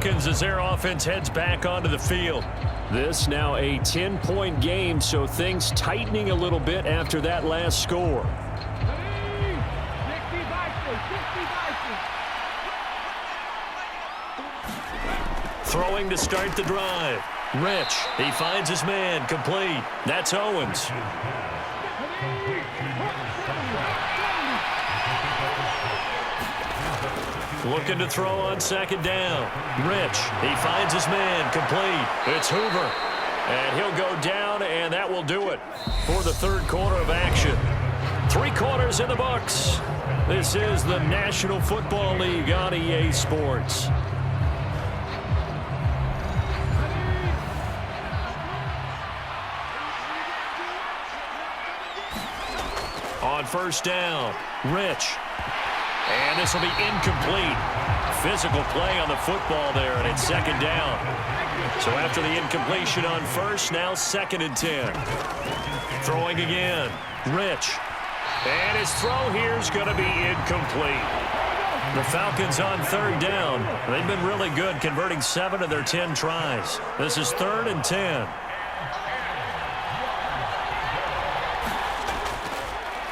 Falcons as their offense heads back onto the field. This now a 10-point game, so things tightening a little bit after that last score. Throwing to start the drive. Rich, he finds his man, complete. That's Owens. Looking to throw on second down. Rich, he finds his man, complete. It's Hoover. And he'll go down, and that will do it for the third quarter of action. 3 quarters in the books. This is the National Football League on EA Sports. On first down, Rich. And this will be incomplete. Physical play on the football there, and it's second down. So after the incompletion on first, now 2nd and 10. Throwing again, Rich. And his throw here is going to be incomplete. The Falcons on 3rd down. They've been really good, converting 7 of their 10 tries. This is 3rd and 10.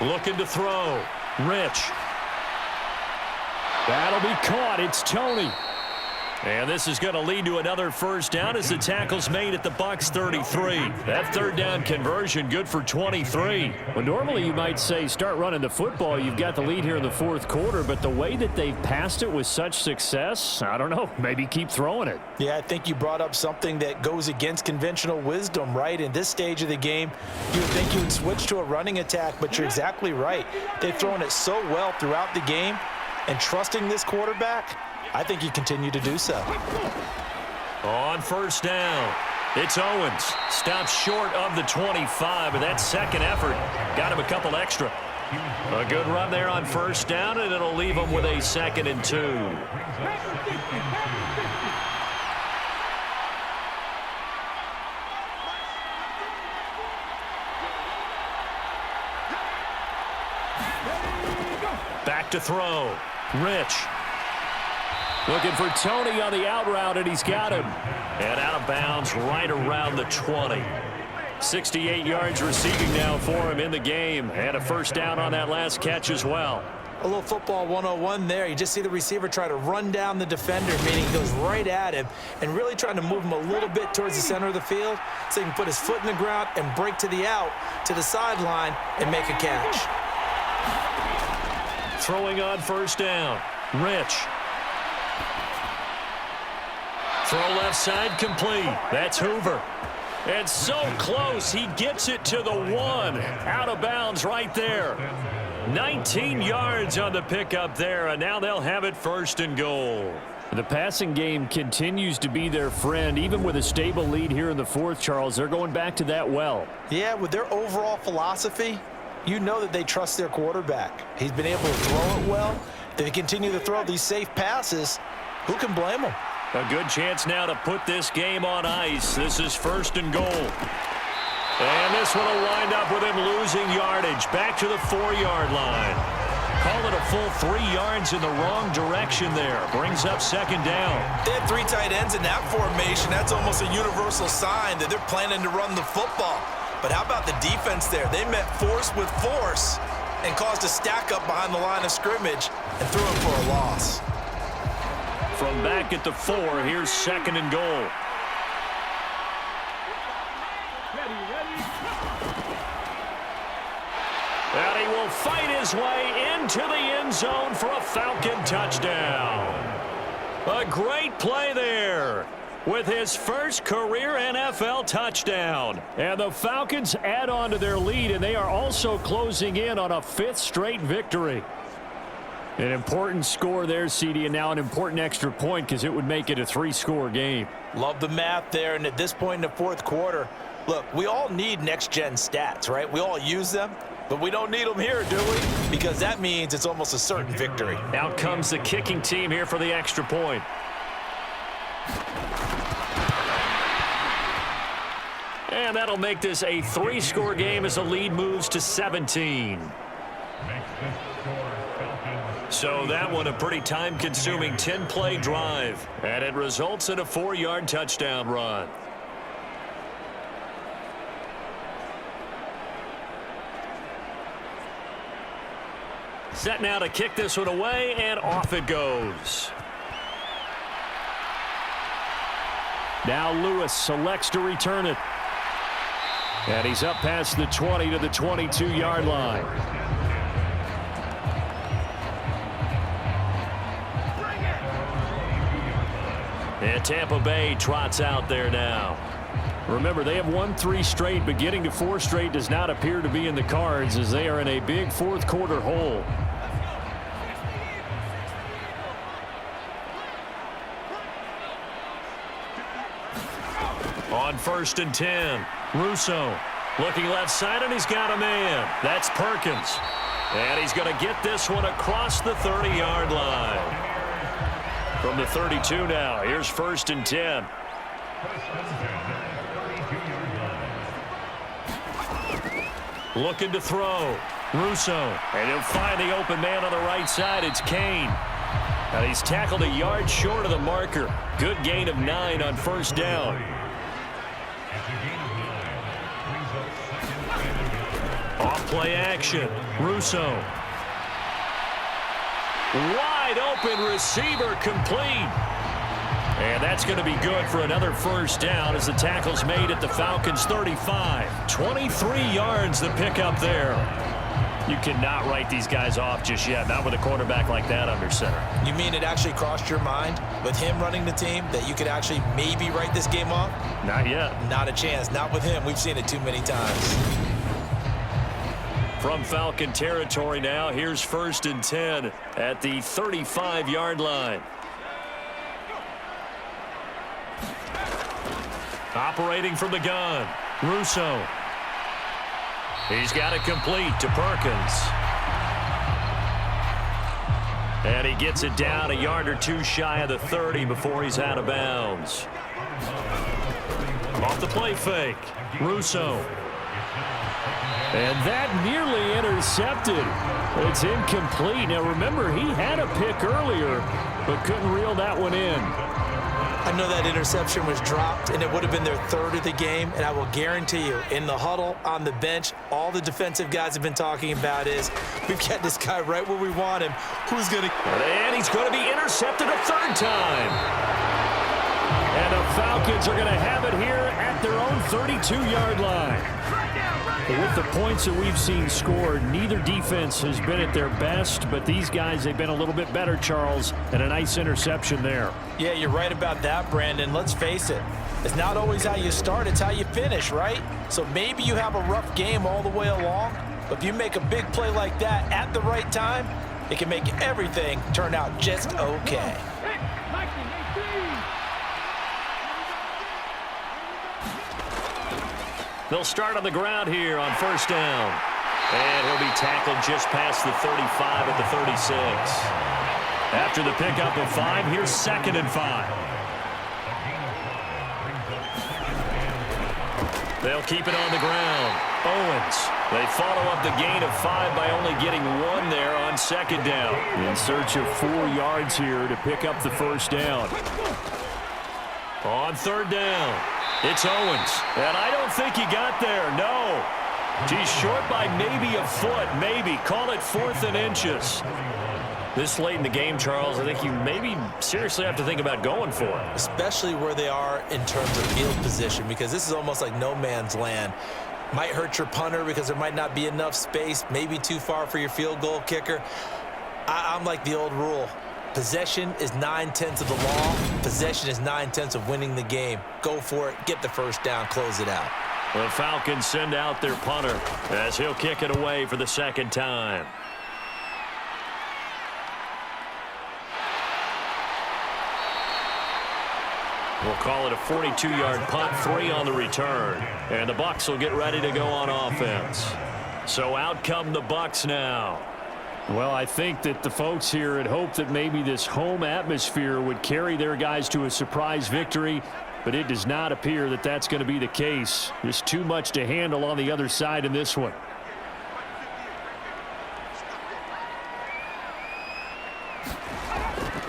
Looking to throw. Rich. That'll be caught. It's Tony. And this is going to lead to another first down as the tackle's made at the Bucs 33. That 3rd down conversion good for 23. Well, normally you might say start running the football. You've got the lead here in the 4th quarter, but the way that they've passed it with such success, I don't know, maybe keep throwing it. Yeah, I think you brought up something that goes against conventional wisdom, right? In this stage of the game, you would think you would switch to a running attack, but you're exactly right. They've thrown it so well throughout the game, and trusting this quarterback, I think you continue to do so. On first down, it's Owens. Stops short of the 25, but that second effort got him a couple extra. A good run there on first down, and it'll leave him with a 2nd and 2. Back to throw. Rich. Looking for Tony on the out route, and he's got him. And out of bounds right around the 20. 68 yards receiving now for him in the game. And a first down on that last catch as well. A little football 101 there. You just see the receiver try to run down the defender, meaning he goes right at him and really trying to move him a little bit towards the center of the field so he can put his foot in the ground and break to the out, to the sideline, and make a catch. Throwing on first down. Rich. Throw left side complete. That's Hoover. And so close, he gets it to the 1. Out of bounds right there. 19 yards on the pickup there, and now they'll have it 1st and goal. The passing game continues to be their friend. Even with a stable lead here in the 4th, Charles, they're going back to that well. Yeah, with their overall philosophy, you know that they trust their quarterback. He's been able to throw it well. They continue to throw these safe passes. Who can blame them? A good chance now to put this game on ice. This is 1st and goal. And this one will wind up with him losing yardage. Back to the 4-yard line. Call it a full 3 yards in the wrong direction there. Brings up 2nd down. They had 3 tight ends in that formation. That's almost a universal sign that they're planning to run the football. But how about the defense there? They met force with force and caused a stack up behind the line of scrimmage and threw it for a loss. From back at the 4, here's 2nd and goal. And he will fight his way into the end zone for a Falcon touchdown. A great play there with his first career NFL touchdown. And the Falcons add on to their lead, and they are also closing in on a 5th straight victory. An important score there, CD, and now an important extra point because it would make it a 3-score game. Love the math there, and at this point in the 4th quarter, look, we all need next-gen stats, right? We all use them, but we don't need them here, do we? Because that means it's almost a certain victory. Out comes the kicking team here for the extra point. And that'll make this a 3-score game as the lead moves to 17. Makes this score Falcons So that one a pretty time-consuming 10-play drive, and it results in a 4-yard touchdown run. Set now to kick this one away, and off it goes. Now Lewis selects to return it. And he's up past the 20 to the 22-yard line. And Tampa Bay trots out there now. Remember, they have won 3 straight, but getting to 4 straight does not appear to be in the cards as they are in a big fourth-quarter hole. On 1st and 10, Russo looking left side, and he's got a man. That's Perkins. And he's going to get this one across the 30-yard line. From the 32 now, here's 1st and 10. Looking to throw. Russo. And he'll find the open man on the right side. It's Kane. And he's tackled a yard short of the marker. Good gain of 9 on 1st down. Off play action. Russo. Wide open receiver complete. And that's going to be good for another 1st down as the tackle's made at the Falcons 35. 23 yards the pickup there. You cannot write these guys off just yet, not with a quarterback like that under center. You mean it actually crossed your mind with him running the team that you could actually maybe write this game off? Not yet. Not a chance. Not with him. We've seen it too many times. From Falcon territory now, here's 1st and 10 at the 35-yard line. Operating from the gun, Russo. He's got it complete to Perkins. And he gets it down a yard or 2 shy of the 30 before he's out of bounds. Off the play fake, Russo. And that nearly intercepted. It's incomplete. Now remember, he had a pick earlier, but couldn't reel that one in. I know that interception was dropped, and it would have been their 3rd of the game, and I will guarantee you, in the huddle, on the bench, all the defensive guys have been talking about is, we've got this guy right where we want him. Who's going to... And he's going to be intercepted a 3rd time. And the Falcons are going to have it here at their own 32-yard line. With the points that we've seen scored, neither defense has been at their best, but these guys, they've been a little bit better, Charles, and a nice interception there. Yeah, you're right about that, Brandon. Let's face it. It's not always how you start, it's how you finish, right? So maybe you have a rough game all the way along, but if you make a big play like that at the right time, it can make everything turn out just okay. They'll start on the ground here on 1st down. And he'll be tackled just past the 35 at the 36. After the pickup of 5, here's 2nd and 5. They'll keep it on the ground. Owens. They follow up the gain of 5 by only getting 1 there on 2nd down. In search of 4 yards here to pick up the 1st down. On 3rd down, it's Owens. And I don't think he got there, no. He's short by maybe a foot, maybe. Call it 4th and inches. This late in the game, Charles, I think you maybe seriously have to think about going for it. Especially where they are in terms of field position, because this is almost like no man's land. Might hurt your punter because there might not be enough space, maybe too far for your field goal kicker. I'm like the old rule. Possession is 9/10 of the law. Possession is 9/10 of winning the game. Go for it, get the 1st down, close it out. The Falcons send out their punter as he'll kick it away for the 2nd time. We'll call it a 42-yard punt, 3 on the return. And the Bucs will get ready to go on offense. So out come the Bucs now. Well, I think that the folks here had hoped that maybe this home atmosphere would carry their guys to a surprise victory, but it does not appear that that's going to be the case. Just too much to handle on the other side in this one.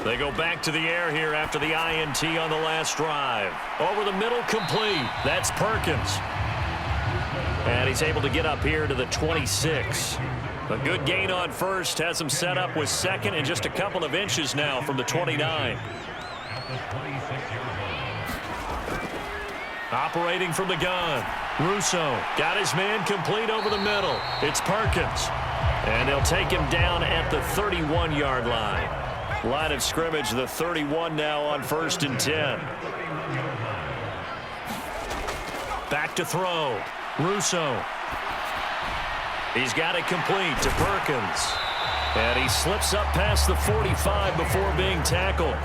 They go back to the air here after the INT on the last drive. Over the middle, complete. That's Perkins. And he's able to get up here to the 26. A good gain on first has him set up with second and just a couple of inches now from the 29. Operating from the gun. Russo got his man complete over the middle. It's Perkins. And they'll take him down at the 31-yard line. Line of scrimmage, the 31 now on 1st and 10. Back to throw. Russo. He's got it complete to Perkins. And he slips up past the 45 before being tackled.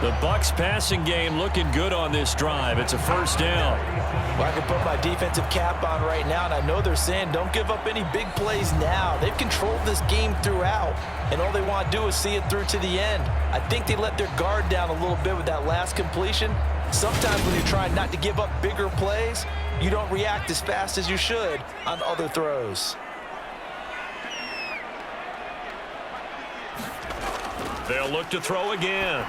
The Bucs passing game looking good on this drive. It's a first down. Well, I can put my defensive cap on right now, and I know they're saying don't give up any big plays now. They've controlled this game throughout, and all they want to do is see it through to the end. I think they let their guard down a little bit with that last completion. Sometimes when you're trying not to give up bigger plays, you don't react as fast as you should on other throws. They'll look to throw again.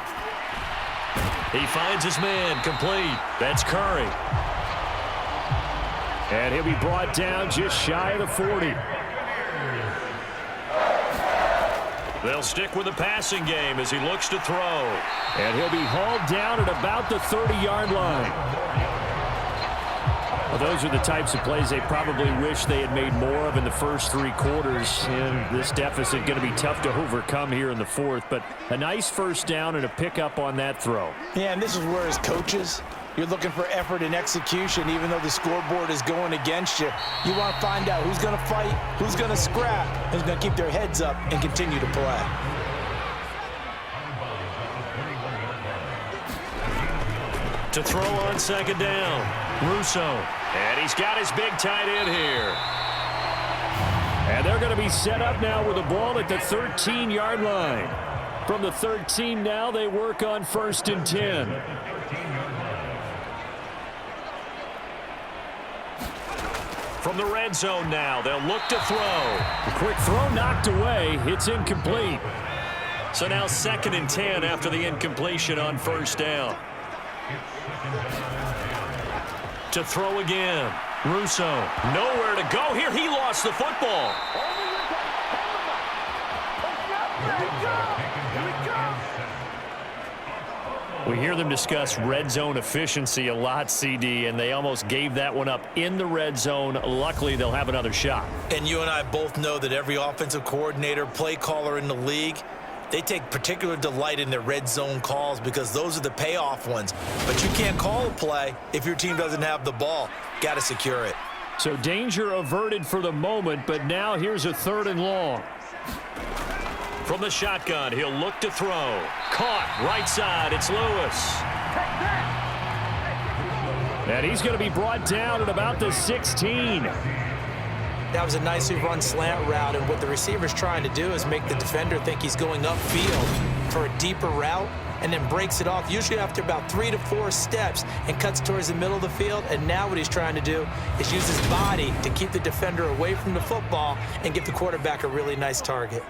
He finds his man complete. That's Curry. And he'll be brought down just shy of the 40. They'll stick with the passing game as he looks to throw. And he'll be hauled down at about the 30-yard line. Well, those are the types of plays they probably wish they had made more of in the first 3 quarters. And this deficit going to be tough to overcome here in the 4th. But a nice first down and a pickup on that throw. Yeah, and this is where as coaches, you're looking for effort and execution even though the scoreboard is going against you. You want to find out who's going to fight, who's going to scrap, who's going to keep their heads up and continue to play. To throw on 2nd down, Russo. And he's got his big tight end here. And they're going to be set up now with the ball at the 13-yard line. From the 13 now, they work on 1st and 10. From the red zone now, they'll look to throw. A quick throw knocked away. It's incomplete. So now 2nd and 10 after the incompletion on 1st down. To throw again. Russo. Nowhere to go here. He lost the football. We hear them discuss red zone efficiency a lot, CD, and they almost gave that one up in the red zone. Luckily, they'll have another shot. And you and I both know that every offensive coordinator, play caller in the league, they take particular delight in their red zone calls because those are the payoff ones. But you can't call a play if your team doesn't have the ball. Got to secure it. So danger averted for the moment, but now here's a 3rd and long. From the shotgun, he'll look to throw. Caught right side. It's Lewis. And he's going to be brought down at about the 16. That was a nicely run slant route, and what the receiver's trying to do is make the defender think he's going upfield for a deeper route and then breaks it off, usually after about 3 to 4 steps, and cuts towards the middle of the field. And now what he's trying to do is use his body to keep the defender away from the football and give the quarterback a really nice target.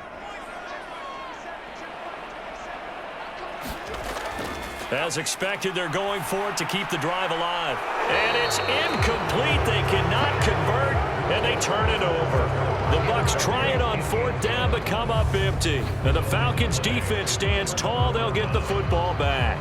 As expected, they're going for it to keep the drive alive. And it's incomplete. They cannot convert, and they turn it over. The Bucs try it on 4th down, but come up empty. And the Falcons defense stands tall. They'll get the football back.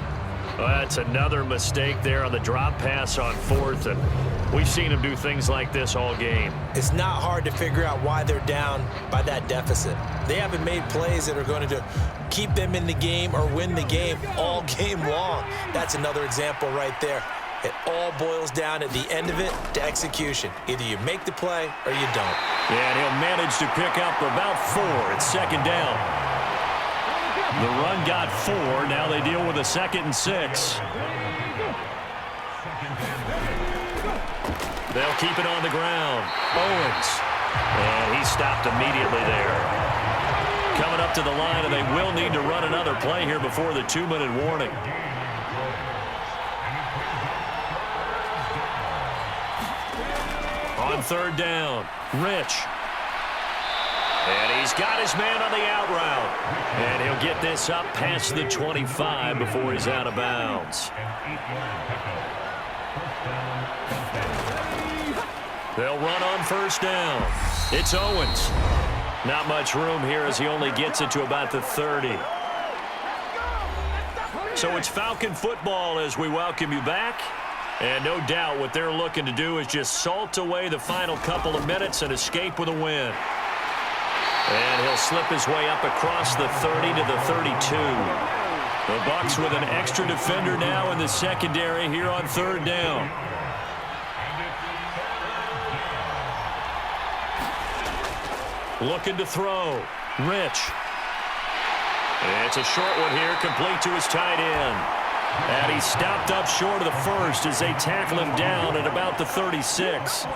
Well, that's another mistake there on the drop pass on 4th, and we've seen them do things like this all game. It's not hard to figure out why they're down by that deficit. They haven't made plays that are going to keep them in the game or win the game all game long. That's another example right there. It all boils down at the end of it to execution. Either you make the play or you don't. Yeah, and he'll manage to pick up about 4 at 2nd down. The run got 4. Now they deal with a 2nd and 6. They'll keep it on the ground. Owens. And he stopped immediately there. Coming up to the line, and they will need to run another play here before the 2-minute warning. On 3rd down, Rich. And he's He's got his man on the out route. And he'll get this up past the 25 before he's out of bounds. They'll run on first down. It's Owens. Not much room here as he only gets it to about the 30. So it's Falcon football as we welcome you back. And no doubt what they're looking to do is just salt away the final couple of minutes and escape with a win. And he'll slip his way up across the 30 to the 32. The Bucs with an extra defender now in the secondary here on third down. Looking to throw. Rich. It's a short one here, complete to his tight end. And he's stopped up short of the first as they tackle him down at about the 36.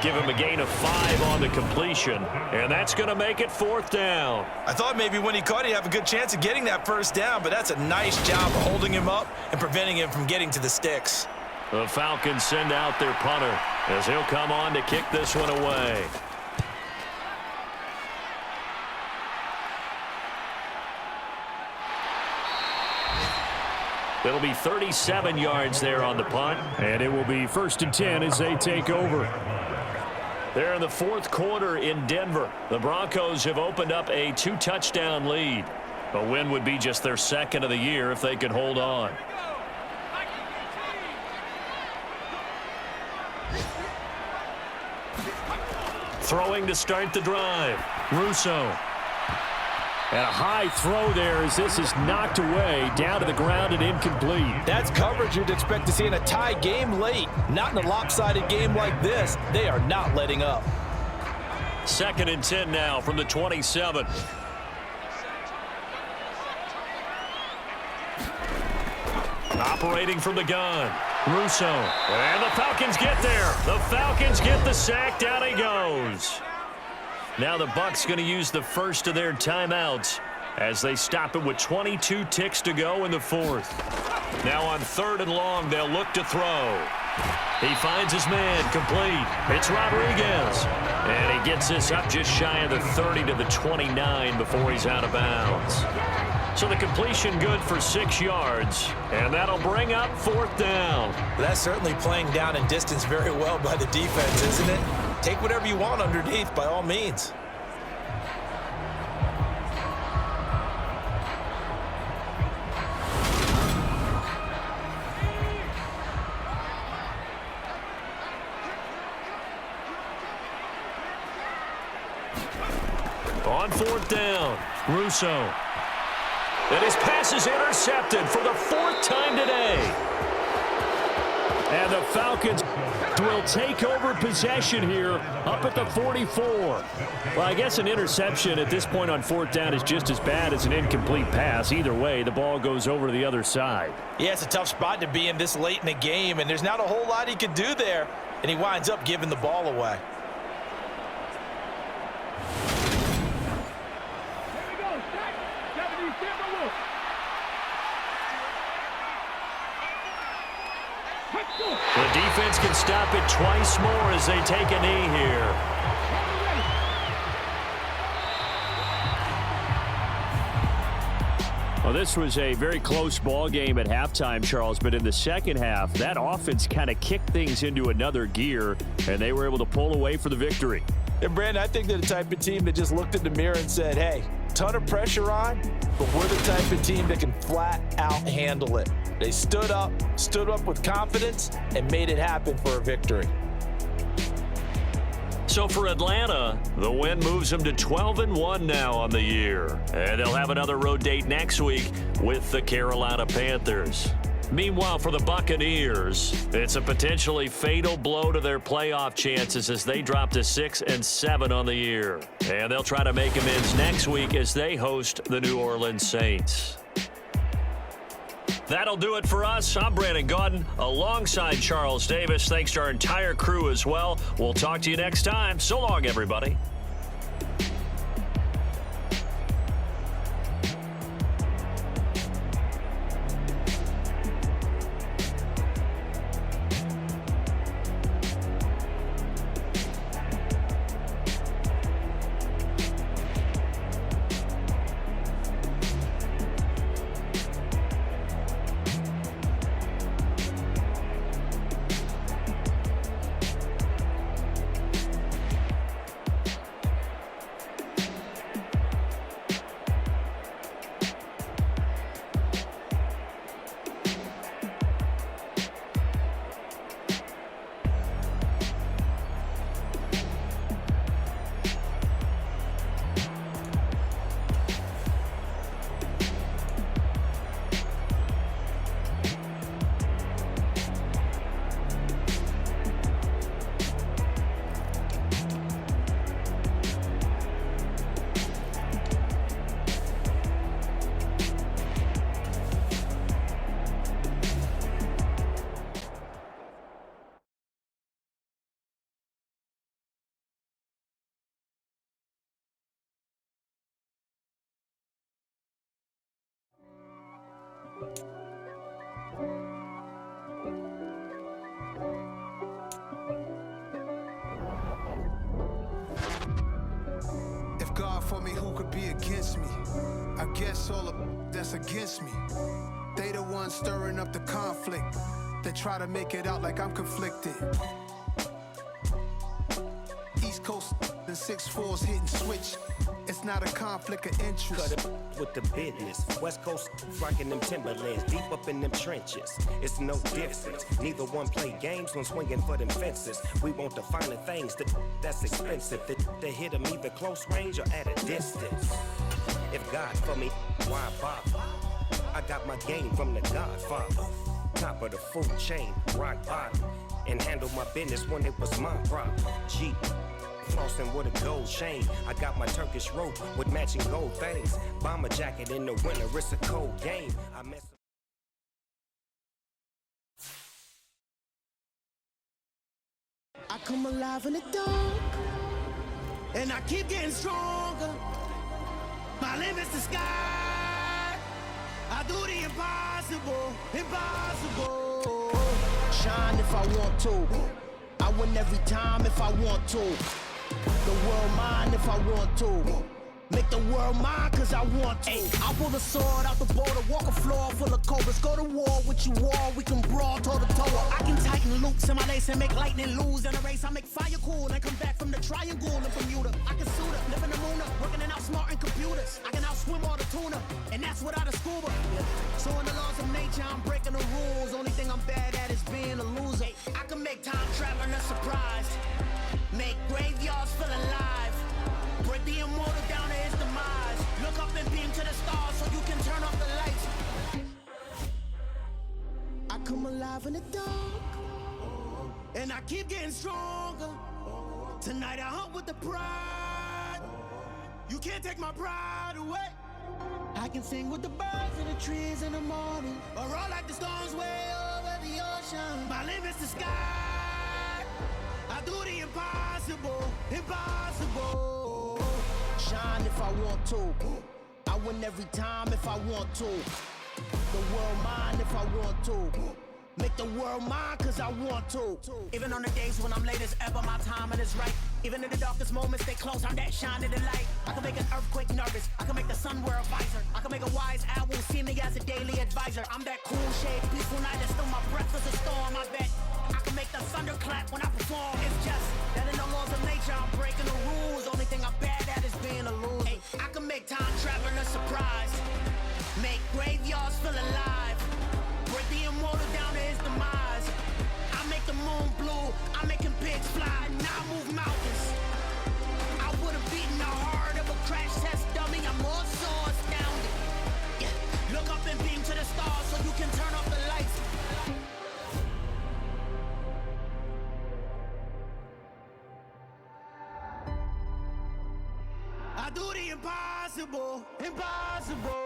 Give him a gain of 5 on the completion, and that's going to make it fourth down. I thought maybe when he caught it, he'd have a good chance of getting that first down, but that's a nice job of holding him up and preventing him from getting to the sticks. The Falcons send out their punter as he'll come on to kick this one away. It'll be 37 yards there on the punt. And it will be 1st and 10 as they take over. They're in the fourth quarter in Denver. The Broncos have opened up a 2-touchdown lead. A win would be just their second of the year if they could hold on. Throwing to start the drive. Russo. And a high throw there as this is knocked away, down to the ground and incomplete. That's coverage you'd expect to see in a tie game late. Not in a lopsided game like this. They are not letting up. 2nd and 10 now from the 27. Operating from the gun. Russo. And the Falcons get there. The Falcons get the sack. Down he goes. Now the Bucs going to use the first of their timeouts as they stop it with 22 ticks to go in the fourth. Now on 3rd and long, they'll look to throw. He finds his man complete. It's Rodriguez. And he gets this up just shy of the 30 to the 29 before he's out of bounds. So the completion good for 6 yards. And that'll bring up 4th down. That's certainly playing down and distance very well by the defense, isn't it? Take whatever you want underneath by all means. On 4th down, Russo. And his pass is intercepted for the 4th time today. And the Falcons will take over possession here up at the 44. Well, I guess an interception at this point on 4th down is just as bad as an incomplete pass. Either way, the ball goes over to the other side. Yeah, it's a tough spot to be in this late in the game, and there's not a whole lot he could do there, and he winds up giving the ball away. The defense can stop it twice more as they take a knee here. Well, this was a very close ball game at halftime, Charles, but in the second half, that offense kind of kicked things into another gear, and they were able to pull away for the victory. And, Brandon, I think they're the type of team that just looked in the mirror and said, hey, ton of pressure on, but we're the type of team that can flat out handle it. They stood up with confidence, and made it happen for a victory. So for Atlanta, the win moves them to 12-1 now on the year. And they'll have another road date next week with the Carolina Panthers. Meanwhile, for the Buccaneers, it's a potentially fatal blow to their playoff chances as they drop to 6-7 on the year. And they'll try to make amends next week as they host the New Orleans Saints. That'll do it for us. I'm Brandon Gaudin alongside Charles Davis. Thanks to our entire crew as well. We'll talk to you next time. So long, everybody. for me, who could be against me? I guess all the that's against me. They the ones stirring up the conflict. They try to make it out like I'm conflicted. East Coast and 6'4's hitting switch. It's not a conflict of interest. Cut it with the business. West Coast rocking them Timberlands, deep up in them trenches. It's no difference. Neither one play games when swinging for them fences. We want the finer things that's expensive. They hit them either close range or at a distance. If God for me, why bother? I got my game from the Godfather. Top of the food chain, rock bottom. And handle my business when it was my problem. G. Flossing with a gold chain. I got my Turkish rope with matching gold things. Bomber jacket in the winter, it's a cold game. I mess up. I come alive in the dark, and I keep getting stronger. My limit's the sky. I do the impossible, impossible. Shine if I want to. I win every time if I want to. The world mine if I want to. Make the world mine cause I want to. Ay, I pull the sword out the border, walk a floor full of cobras. Go to war with you all, we can brawl toe to toe. I can tighten loops in my lace and make lightning lose in a race. I make fire cool and come back from the triangle in Bermuda. I can suit up, live in the moon up, working and outsmarting computers. I can outswim all the tuna, and that's without a scuba. So in the laws of nature, I'm breaking the rules. Only thing I'm bad at is being a loser. I can make time traveling a surprise. Make graveyards feel alive. Break the immortal down to his demise. Look up and beam to the stars so you can turn off the lights. I come alive in the dark, and I keep getting stronger. Tonight I hunt with the pride. You can't take my pride away. I can sing with the birds and the trees in the morning, or roll like the storms way over the ocean. My limit's the sky. I do the impossible, impossible. Shine if I want to. I win every time if I want to. The world mine if I want to. Make the world mine cause I want to. Even on the days when I'm late as ever, my timing is right. Even in the darkest moments, stay close, I'm that shining the light. I can make an earthquake nervous, I can make the sun wear a visor. I can make a wise owl see me as a daily advisor. I'm that cool shade, peaceful night that still my breath is a storm, I bet. I can make the thunder clap when I perform. It's just that in the laws of nature, I'm breaking the rules. Only thing I'm bad at is being a loser. Hey, I can make time traveling a surprise. Make graveyards feel alive. Break the immortal down to his demise. I make the moon blue, I'm making pigs fly. Now I move mountains. I would've beaten the heart of a crash test dummy. I'm more so astounded. Yeah. Look up and beam to the stars so you can turn off the lights. I do the impossible, impossible.